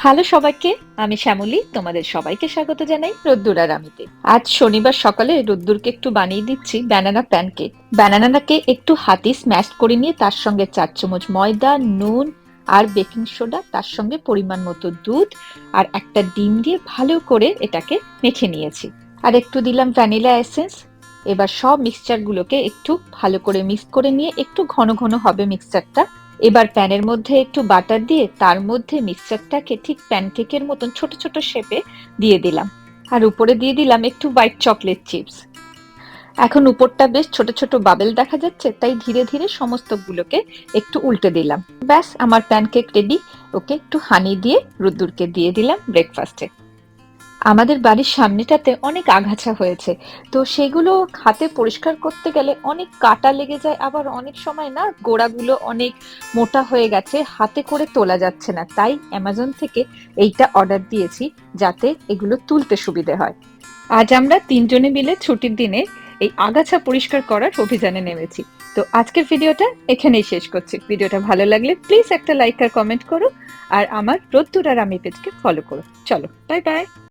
Hello সবাইকে, আমি শ্যামলী। তোমাদের সবাইকে স্বাগত জানাই রোদ্দুর আর আমিতে। আজ শনিবার সকালে রোদ্দুরকে একটু বানিয়ে দিচ্ছি ব্যানানা প্যানকেক। ব্যানানাটাকে একটু হাতে স্ম্যাশ করে নিয়ে তার সঙ্গে 4 চামচ ময়দা, নুন আর বেকিং সোডা, তার সঙ্গে পরিমাণ মতো দুধ আর একটা ডিম দিয়ে ভালো করে এটাকে মেখে নিয়েছি। আর একটু দিলাম ভ্যানিলা এসেন্স। এবার সব মিক্সচারগুলোকে একটু ভালো করে মিক্স করে নিয়ে একটু ঘন ঘন হবে মিক্সচারটা। এবার প্যানের মধ্যে একটু বাটার দিয়ে তার মধ্যে মিক্সচারটাকে ঠিক প্যানকেকের মতন ছোট ছোট শেপে দিয়ে দিলাম। আর উপরে দিয়ে দিলাম একটু হোয়াইট চকলেট চিপস। এখন উপরটা বেশ ছোট ছোট বাবেল দেখা যাচ্ছে, তাই ধীরে ধীরে সমস্তগুলোকে একটু উল্টে দিলাম। ব্যাস, আমার প্যানকেক রেডি। ওকে একটু হানি দিয়ে রোদ্দুরকে দিয়ে দিলাম ব্রেকফাস্টে। আমাদের বাড়ির সামনেটাতে অনেক আগাছা হয়েছে, তো সেগুলো হাতে পরিষ্কার করতে গেলে অনেক কাটা লেগে যায়, আবার অনেক সময় না গোড়াগুলো অনেক মোটা হয়ে গেছে, হাতে করে তোলা যাচ্ছে না। তাই অ্যামাজন থেকে এইটা অর্ডার দিয়েছি, যাতে এগুলো তুলতে সুবিধে হয়। আজ আমরা তিনজনে মিলে ছুটির দিনে এই আগাছা পরিষ্কার করার অভিযানে নেমেছি। তো আজকের ভিডিওটা এখানেই শেষ করছি। ভিডিওটা ভালো লাগলে প্লিজ একটা লাইক আর কমেন্ট করো, আর আমার রোদ্দুর আর আমি পেজকে ফলো করো। চলো, বাই বাই।